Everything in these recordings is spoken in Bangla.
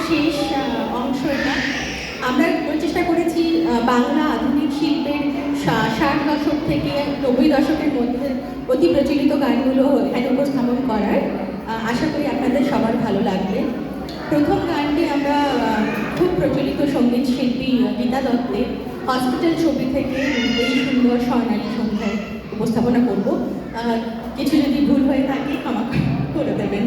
শেষ অংশ এটা। আমরা প্রচেষ্টা করেছি বাংলা আধুনিক শিল্পের 60 দশক থেকে 90 দশকের মধ্যে অতি প্রচলিত গানগুলো এখানে উপস্থাপন করার। আশা করি আপনাদের সবার ভালো লাগবে। প্রথম গানটি আমরা খুব প্রচলিত সঙ্গীত শিল্পী গীতা দত্তের হসপিটাল ছবি থেকে এই সুন্দর স্বর্ণালী সন্ধ্যায় উপস্থাপনা করব। কিছু যদি ভুল হয়ে থাকে ক্ষমা করে দেবেন।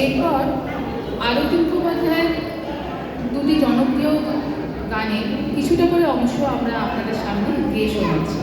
এরপর আরতি মুখোপাধ্যায়ের দুটি জনপ্রিয় গানে কিছুটা করে অংশ আমরা আপনাদের সামনে গিয়ে শোনাচ্ছি।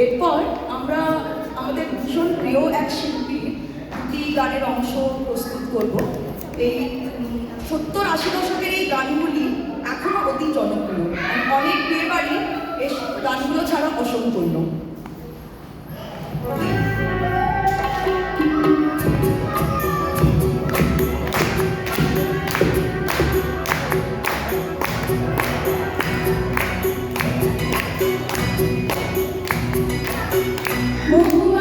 এরপর আমরা আমাদের ভীষণ প্রিয় এক শিল্পী দুটি গানের অংশ প্রস্তুত করব। এই 70-80 দশকের এই গানগুলি এখনো অতি জনপ্রিয়। অনেক বিয়ে বাড়ি এই গানগুলো ছাড়া অসম্পূর্ণ। Oh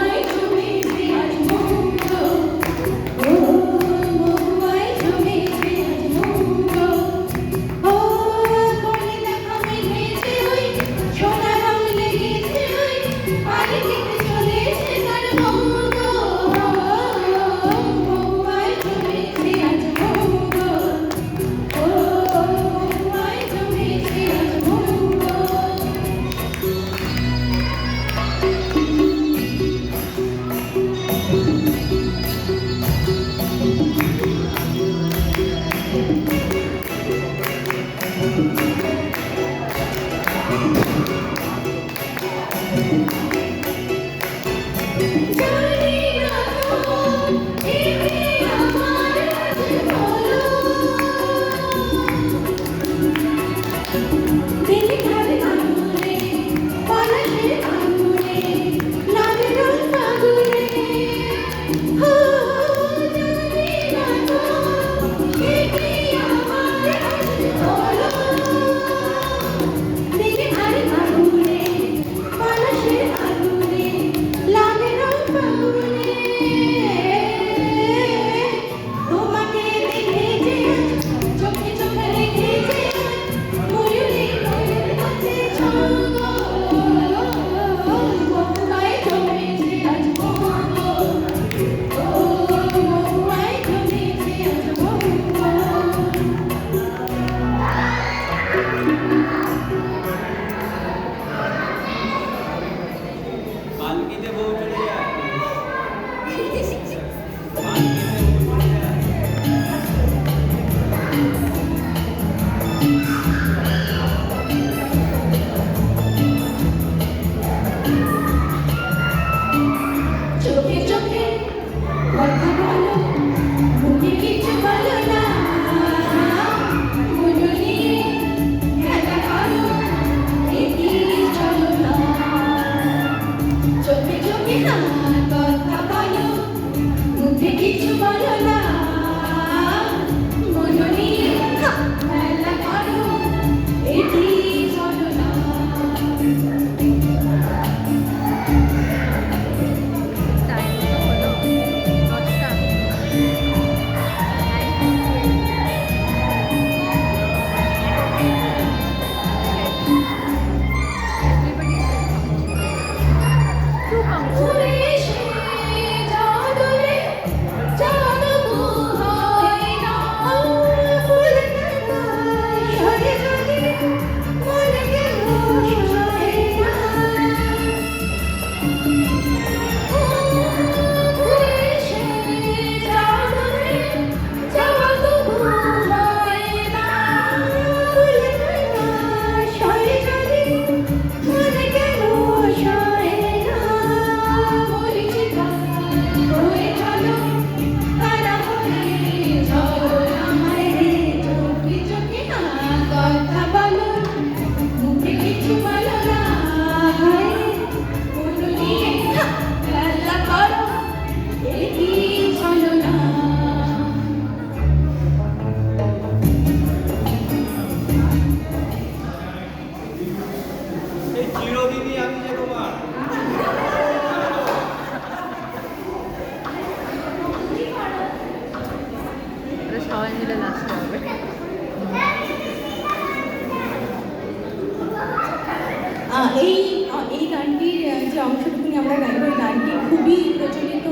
এই গানটির যে অংশটুকুনি আমরা গাইব, এই গানটি খুবই প্রচলিত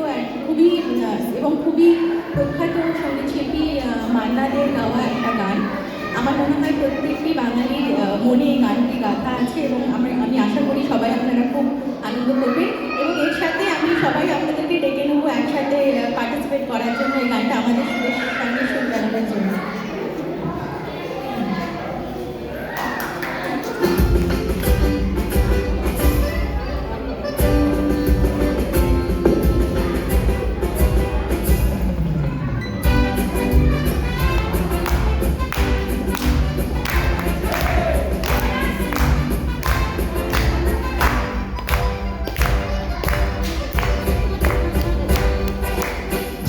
খুবই এবং খুবই প্রখ্যাত সঙ্গীতশিল্পী মান্নাদের গাওয়া একটা গান। আমার মনে হয় প্রত্যেকটি বাঙালির মনে এই গানটি গাথা আছে এবং আমি আশা করি সবাই আপনারা খুব আনন্দ করবেন এবং এর সাথে আমি সবাই আপনাদেরকে ডেকে নেবো একসাথে পার্টিসিপেট করার জন্য এই গানটা আমাদের সঙ্গে সুর জানানোর জন্য।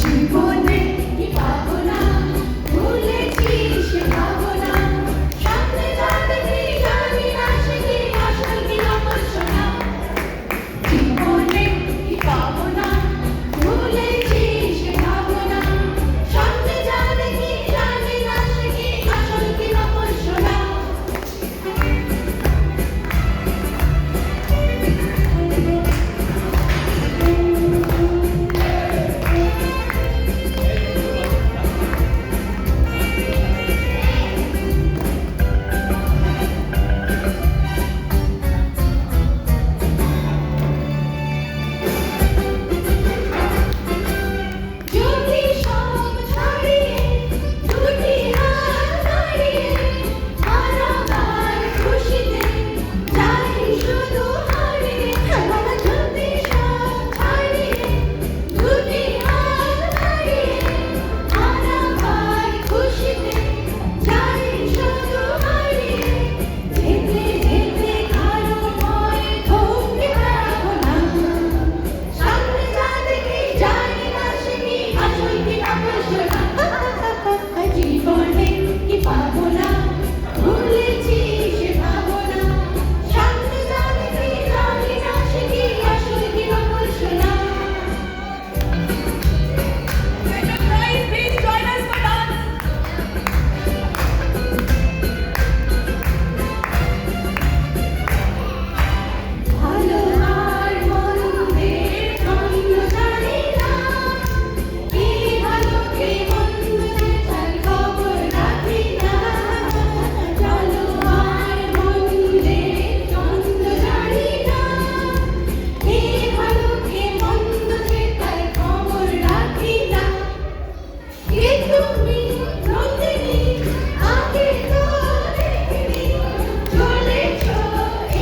জীবনে কি পাবো না, ভুলেছি সে ভাবনা, সামনে যাবে কি জানি না, সে কি আসল কি নকল সোনা। জীবনে কি পাবো না, ভুলেছি সে ভাবনা, সামনে যাবে কি জানি না, সে কি আসল কি নকল সোনা। যদি সব ছাড়িয়ে দুটি হাত নাড়িয়ে হারাবার খুশিতে যাই শুধু হারিয়ে, যদি সব ছাড়িয়ে দুটি হাত নাড়িয়ে হারাবার খুশিতে যাই শুধু হারিয়ে, যেতে যেতে কারো ভয় থমকে থাকবো না, সামনে যাবে কি জানি না, সে কি আসল কি নকল সোনা। জীবনে কি পাবো না, ভুলেছি সে ভাবনা, সামনে যাবে কি জানি না, সে কি আসল কি নকল সোনা। Enterprise, please join us for dance. ভালো আর মন্দের দ্বন্দ্ব জানি না, কে ভালো কে মন্দ তার খবর রাখি না। ভালো আর মন্দের দ্বন্দ্ব জানি না, কে ভালো কে মন্দ তার খবর রাখি না। কে তুমি নন্দিনী, আগে তো দেখিনি, চলেছ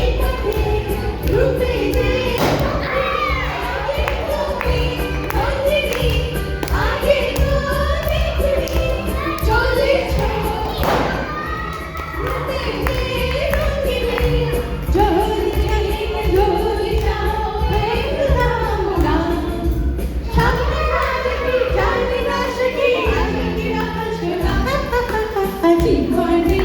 এই পথে রূপে যে। কে তুমি নন্দিনী, আগে তো দেখিনি, চলেছ রূপে যে রঙ্গিনী। যদি যদি চাও পেলাম না, সামনে যাবে কি জানি না, সে কি আসল কি নকল সোনা। জীবনে